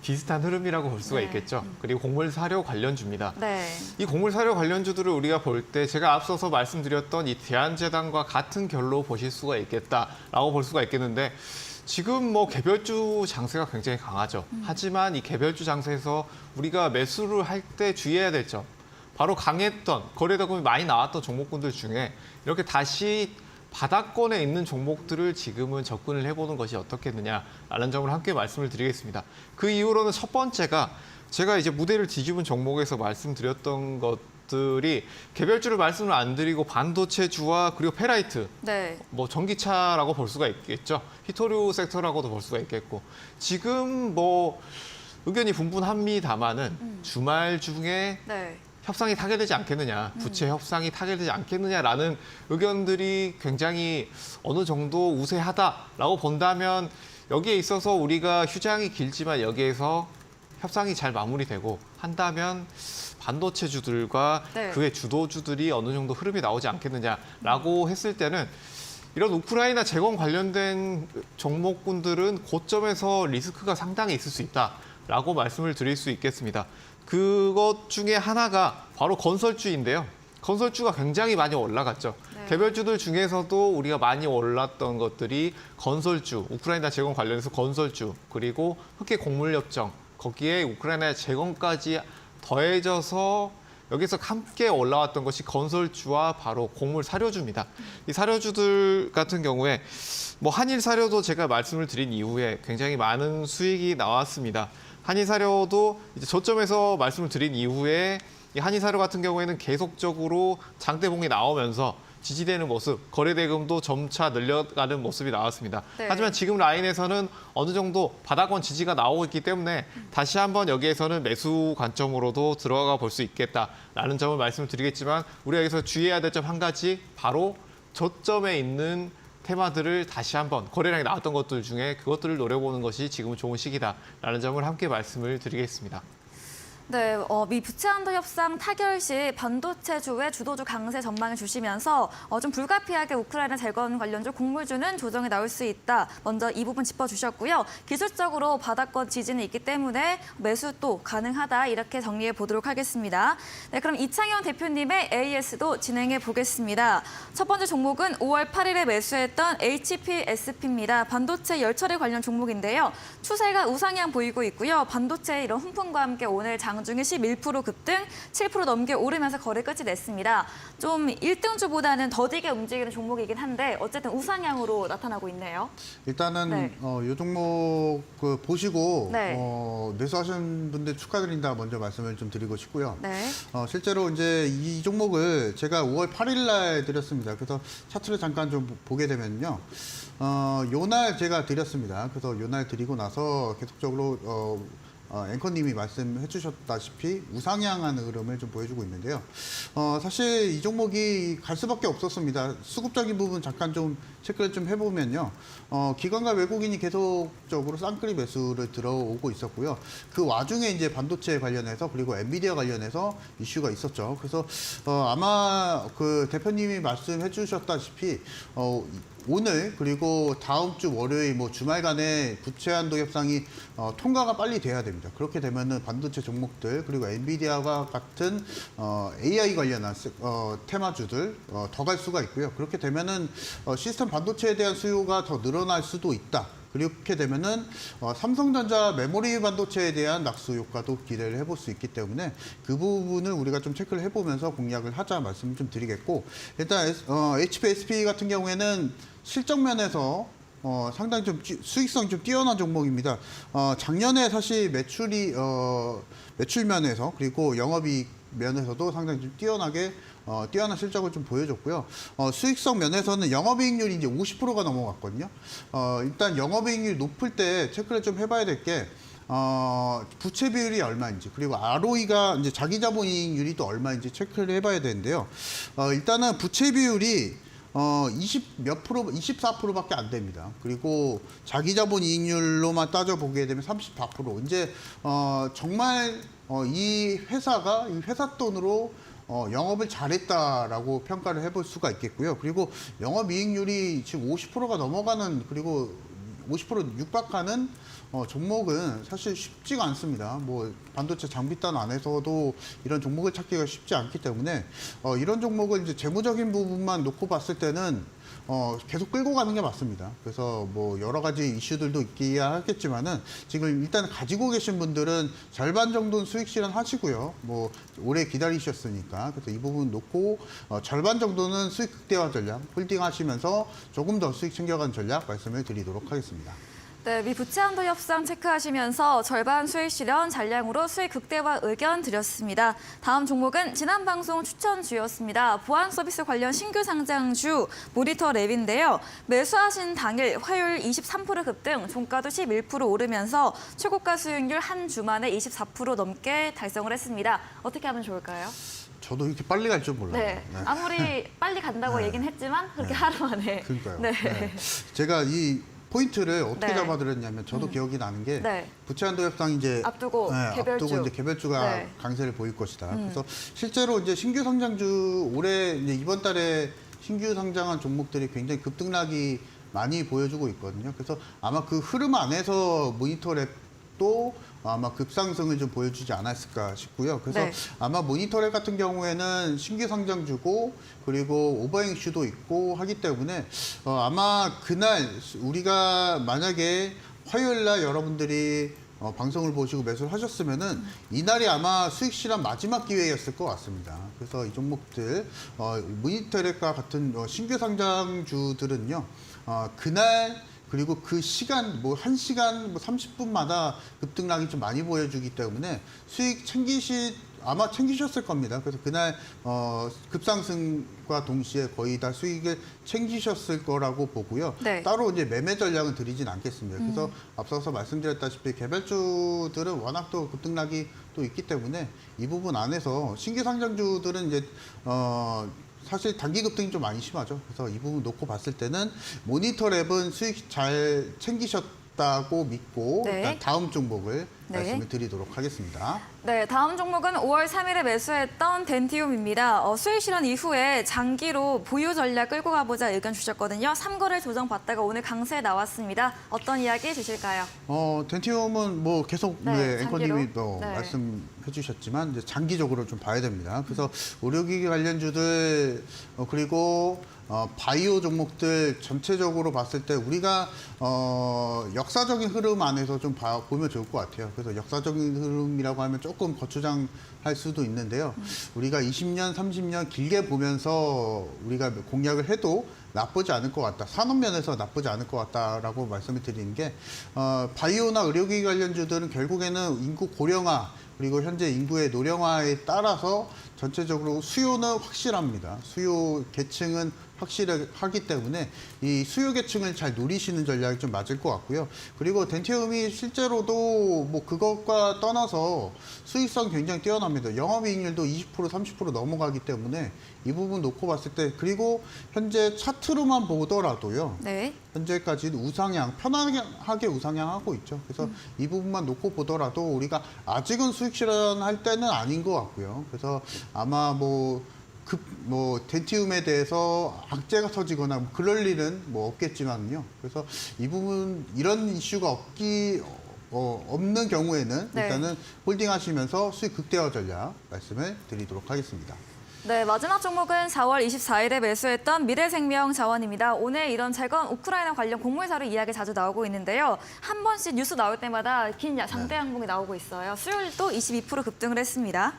비슷한 흐름이라고 볼 수가 있겠죠. 그리고 곡물 사료 관련주입니다. 네. 이 곡물 사료 관련주들을 우리가 볼 때 제가 앞서서 말씀드렸던 이 대한제당과 같은 결로 보실 수가 있겠다라고 볼 수가 있겠는데 지금 개별주 장세가 굉장히 강하죠. 하지만 이 개별주 장세에서 우리가 매수를 할 때 주의해야 될 점, 바로 강했던 거래대금이 많이 나왔던 종목군들 중에 이렇게 다시 바닥권에 있는 종목들을 지금은 접근을 해보는 것이 어떻겠느냐라는 점을 함께 말씀을 드리겠습니다. 그 이후로는 첫 번째가 제가 이제 무대를 뒤집은 종목에서 말씀드렸던 것들이 개별주를 말씀을 안 드리고 반도체주와 그리고 페라이트, 네. 전기차라고 볼 수가 있겠죠. 히토류 섹터라고도 볼 수가 있겠고 지금 의견이 분분합니다만은 주말 중에 네. 협상이 타결되지 않겠느냐, 부채 협상이 타결되지 않겠느냐라는 의견들이 굉장히 어느 정도 우세하다라고 본다면 여기에 있어서 우리가 휴장이 길지만 여기에서 협상이 잘 마무리되고 한다면 반도체주들과 네. 그의 주도주들이 어느 정도 흐름이 나오지 않겠느냐라고 했을 때는 이런 우크라이나 재건 관련된 종목군들은 고점에서 리스크가 상당히 있을 수 있다라고 말씀을 드릴 수 있겠습니다. 그것 중에 하나가 바로 건설주인데요. 건설주가 굉장히 많이 올라갔죠. 네. 개별주들 중에서도 우리가 많이 올랐던 것들이 건설주, 우크라이나 재건 관련해서 건설주, 그리고 흑해 곡물협정, 거기에 우크라이나 재건까지 더해져서 여기서 함께 올라왔던 것이 건설주와 바로 곡물 사료주입니다. 이 사료주들 같은 경우에 한일 사료도 제가 말씀을 드린 이후에 굉장히 많은 수익이 나왔습니다. 한일사료도 이제 저점에서 말씀을 드린 이후에 이 한일사료 같은 경우에는 계속적으로 장대봉이 나오면서 지지되는 모습, 거래대금도 점차 늘려가는 모습이 나왔습니다. 네. 하지만 지금 라인에서는 어느 정도 바닥권 지지가 나오고 있기 때문에 다시 한번 여기에서는 매수 관점으로도 들어가 볼 수 있겠다라는 점을 말씀을 드리겠지만 우리가 여기서 주의해야 될 점 한 가지, 바로 저점에 있는 테마들을 다시 한번 거래량이 나왔던 것들 중에 그것들을 노려보는 것이 지금 좋은 시기다라는 점을 함께 말씀을 드리겠습니다. 네, 미 부채한도 협상 타결 시 반도체주의 주도주 강세 전망을 주시면서 좀 불가피하게 우크라이나 재건 관련주 곡물주는 조정이 나올 수 있다. 먼저 이 부분 짚어주셨고요. 기술적으로 바닥권 지지는 있기 때문에 매수 또 가능하다. 이렇게 정리해 보도록 하겠습니다. 네, 그럼 이창현 대표님의 AS도 진행해 보겠습니다. 첫 번째 종목은 5월 8일에 매수했던 HPSP입니다. 반도체 열처리 관련 종목인데요. 추세가 우상향 보이고 있고요. 반도체 이런 훈풍과 함께 오늘 장중에 11% 급등, 7% 넘게 오르면서 거래 끝이 냈습니다. 좀 1등주보다는 더디게 움직이는 종목이긴 한데 어쨌든 우상향으로 나타나고 있네요. 일단은 네. 이 종목 보시고 네. 매수하신 분들 축하드린다 먼저 말씀을 좀 드리고 싶고요. 네. 실제로 이제 이 종목을 제가 5월 8일 날 드렸습니다. 그래서 차트를 잠깐 좀 보게 되면요. 요날 제가 드렸습니다. 그래서 요날 드리고 나서 계속적으로 앵커님이 말씀해 주셨다시피 우상향한 흐름을 좀 보여주고 있는데요. 사실 이 종목이 갈 수밖에 없었습니다. 수급적인 부분 잠깐 좀 체크를 좀 해보면요. 기관과 외국인이 계속적으로 쌍끌이 매수를 들어오고 있었고요. 그 와중에 이제 반도체 관련해서 그리고 엔비디아 관련해서 이슈가 있었죠. 그래서 아마 그 대표님이 말씀해 주셨다시피 오늘 그리고 다음 주 월요일 뭐 주말간에 부채한도 협상이 통과가 빨리 돼야 됩니다. 그렇게 되면은 반도체 종목들 그리고 엔비디아와 같은 AI 관련한 테마주들 더 갈 수가 있고요. 그렇게 되면은 시스템 반도체에 대한 수요가 더 늘어날 수도 있다. 그렇게 되면은 삼성전자 메모리 반도체에 대한 낙수 효과도 기대를 해볼 수 있기 때문에 그 부분을 우리가 좀 체크를 해보면서 공략을 하자 말씀을 좀 드리겠고, 일단 HPSP 같은 경우에는 실적 면에서 상당히 좀 수익성이 좀 뛰어난 종목입니다. 작년에 사실 매출이 매출 면에서 그리고 영업이익 면에서도 상당히 좀 뛰어난 실적을 좀 보여줬고요. 수익성 면에서는 영업이익률이 이제 50%가 넘어갔거든요. 일단 영업이익률이 높을 때 체크를 좀 해봐야 될 게 부채 비율이 얼마인지 그리고 ROE가 이제 자기자본이익률이 또 얼마인지 체크를 해봐야 되는데요. 일단은 부채 비율이 24%밖에 안 됩니다. 그리고 자기자본 이익률로만 따져보게 되면 34%. 이제 정말 이 회사가 이 회사 돈으로 영업을 잘했다라고 평가를 해볼 수가 있겠고요. 그리고 영업이익률이 지금 50%가 넘어가는 그리고 50% 육박하는 종목은 사실 쉽지가 않습니다. 뭐 반도체 장비단 안에서도 이런 종목을 찾기가 쉽지 않기 때문에 이런 종목을 이제 재무적인 부분만 놓고 봤을 때는 계속 끌고 가는 게 맞습니다. 그래서 뭐 여러 가지 이슈들도 있기야 하겠지만은 지금 일단 가지고 계신 분들은 절반 정도는 수익 실현하시고요. 뭐 오래 기다리셨으니까 그래서 이 부분 놓고 절반 정도는 수익 극대화 전략 홀딩하시면서 조금 더 수익 챙겨가는 전략 말씀을 드리도록 하겠습니다. 네, 미 부채한도 협상 체크하시면서 절반 수익 실현, 잔량으로 수익 극대화 의견 드렸습니다. 다음 종목은 지난 방송 추천주였습니다. 보안 서비스 관련 신규 상장주 모니터랩인데요. 매수하신 당일 화요일 23% 급등, 종가도 11% 오르면서 최고가 수익률 한 주 만에 24% 넘게 달성을 했습니다. 어떻게 하면 좋을까요? 저도 이렇게 빨리 갈 줄 몰라요. 네, 아무리 빨리 간다고 얘기는 했지만 그렇게 하루 만에. 그러니까요. 네. 네. 제가 이 포인트를 어떻게 네. 잡아드렸냐면 저도 기억이 나는 게 네. 부채한도 협상 이제 앞두고 개별주. 앞두고 이제 개별주가 네. 강세를 보일 것이다. 그래서 실제로 이제 신규 상장주 올해 이제 이번 달에 신규 상장한 종목들이 굉장히 급등락이 많이 보여주고 있거든요. 그래서 아마 그 흐름 안에서 모니터랩도 아마 급상승을 좀 보여주지 않았을까 싶고요. 그래서 네. 아마 모니터랩 같은 경우에는 신규 상장주고 그리고 오버행슈도 있고 하기 때문에 아마 그날 우리가 만약에 화요일 날 여러분들이 방송을 보시고 매수를 하셨으면은 이날이 아마 수익 실현 마지막 기회였을 것 같습니다. 그래서 이 종목들 모니터랩과 같은 신규 상장주들은요 그날 그리고 그 시간, 뭐 1시간, 뭐 30분마다 급등락이 좀 많이 보여주기 때문에 수익 아마 챙기셨을 겁니다. 그래서 그날 급상승과 동시에 거의 다 수익을 챙기셨을 거라고 보고요. 네. 따로 이제 매매 전략은 드리진 않겠습니다. 그래서 앞서서 말씀드렸다시피 개별주들은 워낙 또 급등락이 또 있기 때문에 이 부분 안에서 신규 상장주들은 이제 사실 단기 급등이 좀 많이 심하죠. 그래서 이 부분 놓고 봤을 때는 모니터랩은 수익 잘 챙기셨다고 믿고 네. 일단 다음 종목을 네. 말씀을 드리도록 하겠습니다. 네, 다음 종목은 5월 3일에 매수했던 덴티움입니다. 수익 실현 이후에 장기로 보유 전략 끌고 가보자 의견 주셨거든요. 3거래일 조정받다가 오늘 강세에 나왔습니다. 어떤 이야기 주실까요? 덴티움은 뭐 계속 네, 앵커님이 장기로. 네. 말씀해 주셨지만 이제 장기적으로 좀 봐야 됩니다. 그래서 의료기기 관련주들 그리고 바이오 종목들 전체적으로 봤을 때 우리가 역사적인 흐름 안에서 좀 보면 좋을 것 같아요. 그래서 역사적인 흐름이라고 하면 조금 거추장할 수도 있는데요. 우리가 20년, 30년 길게 보면서 우리가 공략을 해도 나쁘지 않을 것 같다. 산업면에서 나쁘지 않을 것 같다라고 말씀을 드리는 게 바이오나 의료기기 관련주들은 결국에는 인구 고령화 그리고 현재 인구의 노령화에 따라서 전체적으로 수요는 확실합니다. 수요 계층은 확실하기 때문에 이 수요 계층을 잘 누리시는 전략이 좀 맞을 것 같고요. 그리고 덴티움이 실제로도 뭐 그것과 떠나서 수익성 굉장히 뛰어납니다. 영업이익률도 20% 30% 넘어가기 때문에 이 부분 놓고 봤을 때 그리고 현재 차트로만 보더라도요. 네. 현재까지는 우상향, 편하게 우상향하고 있죠. 그래서 이 부분만 놓고 보더라도 우리가 아직은 수익 실현할 때는 아닌 것 같고요. 그래서 아마 덴티움에 대해서 악재가 터지거나 그럴 일은 없겠지만요. 그래서 이 부분 이런 이슈가 없는 경우에는 네. 일단은 홀딩하시면서 수익 극대화 전략 말씀을 드리도록 하겠습니다. 네, 마지막 종목은 4월 24일에 매수했던 미래생명자원입니다. 오늘 이런 재건 우크라이나 관련 공모의 사료 이야기 자주 나오고 있는데요. 한 번씩 뉴스 나올 때마다 긴 장대 양봉이 나오고 있어요. 수요일도 22% 급등을 했습니다.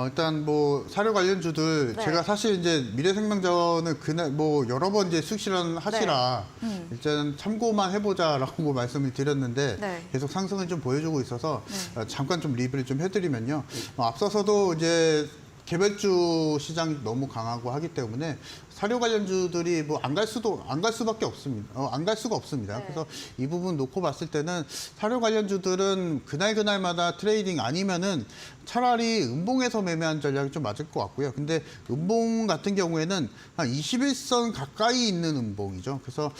일단 사료 관련주들 네. 제가 사실 이제 미래생명자원은 그날 여러 번 이제 수익 실현하시라 일단 참고만 해보자라고 말씀을 드렸는데 네. 계속 상승을 좀 보여주고 있어서 잠깐 좀 리뷰를 좀 해드리면요. 앞서서도 이제 개별주 시장이 너무 강하고 하기 때문에 사료 관련주들이 안 갈 수밖에 없습니다. 안 갈 수가 없습니다. 네. 그래서 이 부분 놓고 봤을 때는 사료 관련주들은 그날마다 트레이딩 아니면은 차라리 음봉에서 매매한 전략이 좀 맞을 것 같고요. 근데 음봉 같은 경우에는 한 21선 가까이 있는 음봉이죠. 그래서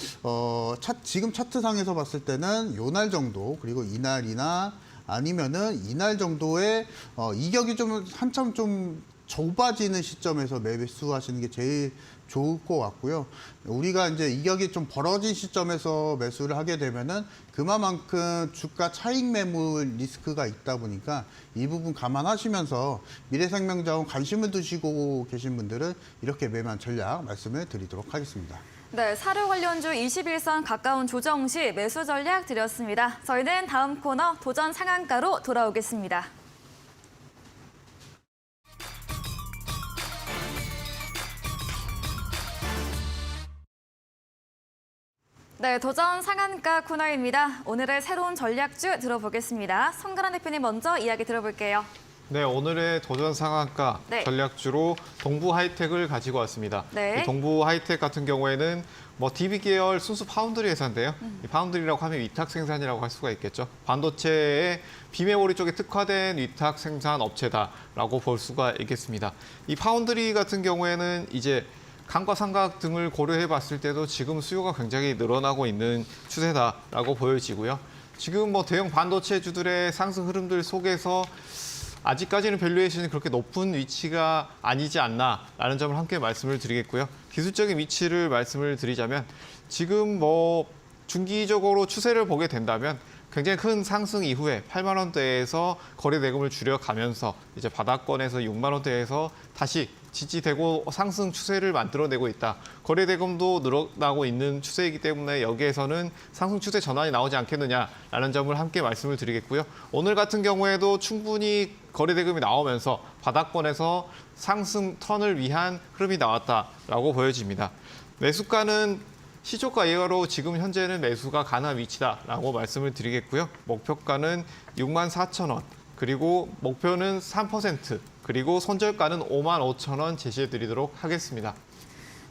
지금 차트상에서 봤을 때는 요날 정도 그리고 이날이나 아니면은 이날 정도의 이격이 좀 한참 좀 좁아지는 시점에서 매수하시는 게 제일 좋을 것 같고요. 우리가 이제 이격이 좀 벌어진 시점에서 매수를 하게 되면은 그만큼 주가 차익 매물 리스크가 있다 보니까 이 부분 감안하시면서 미래생명자원 관심을 두시고 계신 분들은 이렇게 매매한 전략 말씀을 드리도록 하겠습니다. 네, 사료 관련주 21선 가까운 조정 시 매수 전략 드렸습니다. 저희는 다음 코너 도전 상한가로 돌아오겠습니다. 네, 도전 상한가 코너입니다. 오늘의 새로운 전략주 들어보겠습니다. 성가란 대표님 먼저 이야기 들어볼게요. 네, 오늘의 도전 상한가 네. 전략주로 동부 하이텍을 가지고 왔습니다. 네. 이 동부 하이텍 같은 경우에는 DB 계열 순수 파운드리 회사인데요. 이 파운드리라고 하면 위탁 생산이라고 할 수가 있겠죠. 반도체의 비메모리 쪽에 특화된 위탁 생산 업체다라고 볼 수가 있겠습니다. 이 파운드리 같은 경우에는 이제 감가상각 등을 고려해 봤을 때도 지금 수요가 굉장히 늘어나고 있는 추세다라고 보여지고요. 지금 대형 반도체주들의 상승 흐름들 속에서 아직까지는 밸류에이션이 그렇게 높은 위치가 아니지 않나라는 점을 함께 말씀을 드리겠고요. 기술적인 위치를 말씀을 드리자면 지금 중기적으로 추세를 보게 된다면 굉장히 큰 상승 이후에 8만 원대에서 거래 대금을 줄여가면서 이제 바닥권에서 6만 원대에서 다시 지지되고 상승 추세를 만들어내고 있다. 거래 대금도 늘어나고 있는 추세이기 때문에 여기에서는 상승 추세 전환이 나오지 않겠느냐라는 점을 함께 말씀을 드리겠고요. 오늘 같은 경우에도 충분히 거래 대금이 나오면서 바닥권에서 상승 턴을 위한 흐름이 나왔다라고 보여집니다. 매수가는 시초가 이하로 지금 현재는 매수가 가능한 위치다라고 말씀을 드리겠고요. 목표가는 64,000원, 그리고 목표는 3%, 그리고 손절가는 55,000원 제시해 드리도록 하겠습니다.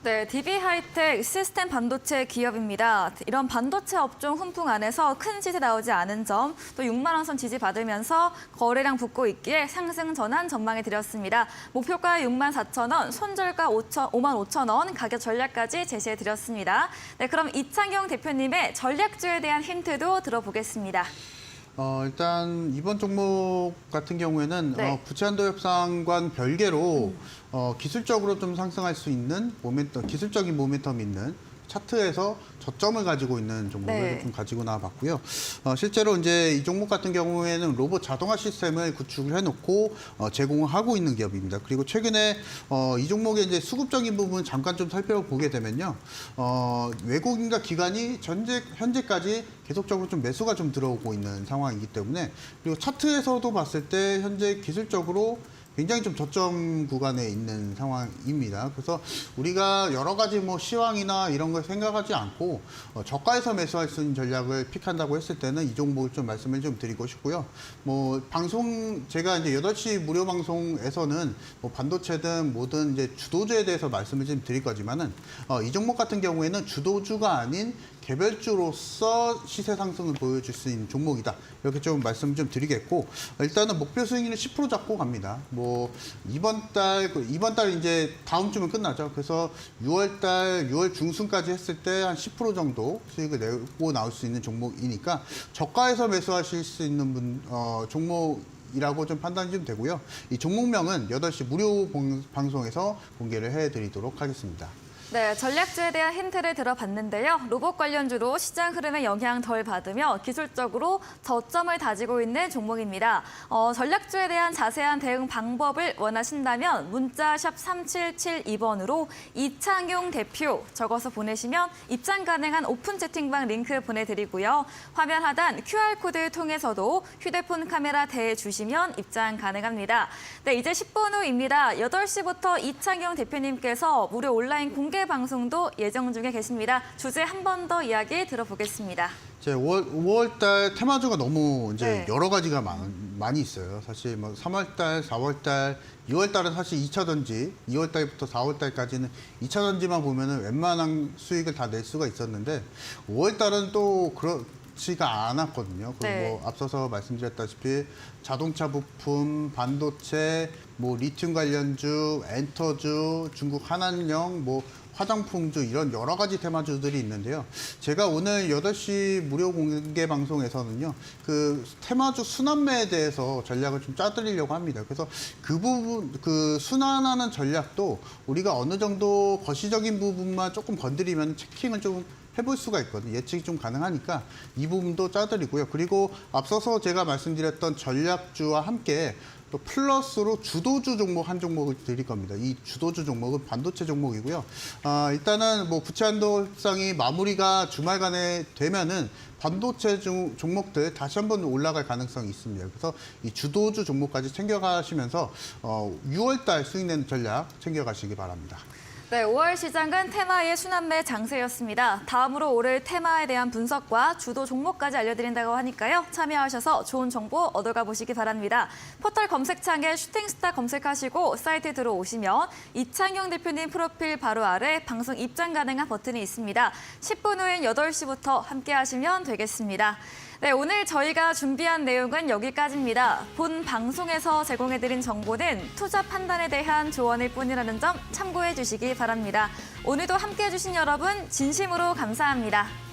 네, DB 하이텍 시스템 반도체 기업입니다. 이런 반도체 업종 훈풍 안에서 큰 시세 나오지 않은 점, 또 6만 원 선 지지 받으면서 거래량 붙고 있기에 상승 전환 전망해 드렸습니다. 목표가 64,000원, 손절가 55,000원, 가격 전략까지 제시해 드렸습니다. 네, 그럼 이창경 대표님의 전략주에 대한 힌트도 들어보겠습니다. 일단 이번 종목 같은 경우에는 네. 부채한도 협상과는 별개로 기술적으로 좀 상승할 수 있는 기술적인 모멘텀이 있는 차트에서 저점을 가지고 있는 종목을 네. 좀 가지고 나와봤고요. 실제로 이제 이 종목 같은 경우에는 로봇 자동화 시스템을 구축을 해놓고 제공을 하고 있는 기업입니다. 그리고 최근에 이 종목의 이제 수급적인 부분 잠깐 좀 살펴보게 되면요, 외국인과 기관이 현재까지 계속적으로 좀 매수가 좀 들어오고 있는 상황이기 때문에, 그리고 차트에서도 봤을 때 현재 기술적으로 굉장히 좀 저점 구간에 있는 상황입니다. 그래서 우리가 여러 가지 뭐 시황이나 이런 걸 생각하지 않고 저가에서 매수할 수 있는 전략을 픽한다고 했을 때는 이 종목을 좀 말씀을 좀 드리고 싶고요. 뭐 제가 이제 8시 무료 방송에서는 뭐 반도체든 뭐든 이제 주도주에 대해서 말씀을 좀 드릴 거지만은 이 종목 같은 경우에는 주도주가 아닌 개별주로서 시세 상승을 보여줄 수 있는 종목이다. 이렇게 좀 말씀 좀 드리겠고, 일단은 목표 수익률은 10% 잡고 갑니다. 뭐 이번 달 이제 다음 주면 끝나죠. 그래서 6월 중순까지 했을 때 한 10% 정도 수익을 내고 나올 수 있는 종목이니까 저가에서 매수하실 수 있는 종목이라고 좀 판단이 좀 되고요. 이 종목명은 8시 무료 방송에서 공개를 해드리도록 하겠습니다. 네, 전략주에 대한 힌트를 들어봤는데요. 로봇 관련주로 시장 흐름에 영향 덜 받으며 기술적으로 저점을 다지고 있는 종목입니다. 전략주에 대한 자세한 대응 방법을 원하신다면 문자 샵 3772번으로 이창용 대표 적어서 보내시면 입장 가능한 오픈 채팅방 링크 보내드리고요. 화면 하단 QR코드 통해서도 휴대폰 카메라 대주시면 입장 가능합니다. 네, 이제 10분 후입니다. 8시부터 이창용 대표님께서 무료 온라인 공개 방송도 예정 중에 계십니다. 주제 한 번 더 이야기 들어보겠습니다. 5월달 테마주가 너무 이제 네. 여러 가지가 많이 있어요. 사실 뭐 3월달, 4월달, 2월달은 사실 2차전지, 2월달부터 4월달까지는 2차전지만 보면은 웬만한 수익을 다 낼 수가 있었는데 5월달은 또 그렇지가 않았거든요. 그리고 네. 뭐 앞서서 말씀드렸다시피 자동차 부품, 반도체, 뭐 리튬 관련주, 엔터주, 중국 한한령, 뭐 화장품주 이런 여러 가지 테마주들이 있는데요. 제가 오늘 8시 무료 공개 방송에서는요, 그 테마주 순환매에 대해서 전략을 좀 짜드리려고 합니다. 그래서 그 부분, 그 순환하는 전략도 우리가 어느 정도 거시적인 부분만 조금 건드리면 체킹을 좀 해볼 수가 있거든요. 예측이 좀 가능하니까 이 부분도 짜드리고요. 그리고 앞서서 제가 말씀드렸던 전략주와 함께 또 플러스로 주도주 종목 한 종목을 드릴 겁니다. 이 주도주 종목은 반도체 종목이고요. 일단은 뭐 부채한도 협상이 마무리가 주말간에 되면은 반도체 종목들 다시 한번 올라갈 가능성이 있습니다. 그래서 이 주도주 종목까지 챙겨가시면서 6월달 수익 내는 전략 챙겨가시기 바랍니다. 네, 5월 시장은 테마의 순환매 장세였습니다. 다음으로 오를 테마에 대한 분석과 주도 종목까지 알려드린다고 하니까요. 참여하셔서 좋은 정보 얻어가 보시기 바랍니다. 포털 검색창에 슈팅스타 검색하시고 사이트에 들어오시면 이창용 대표님 프로필 바로 아래 방송 입장 가능한 버튼이 있습니다. 10분 후인 8시부터 함께 하시면 되겠습니다. 네, 오늘 저희가 준비한 내용은 여기까지입니다. 본 방송에서 제공해드린 정보는 투자 판단에 대한 조언일 뿐이라는 점 참고해 주시기 바랍니다. 오늘도 함께해 주신 여러분 진심으로 감사합니다.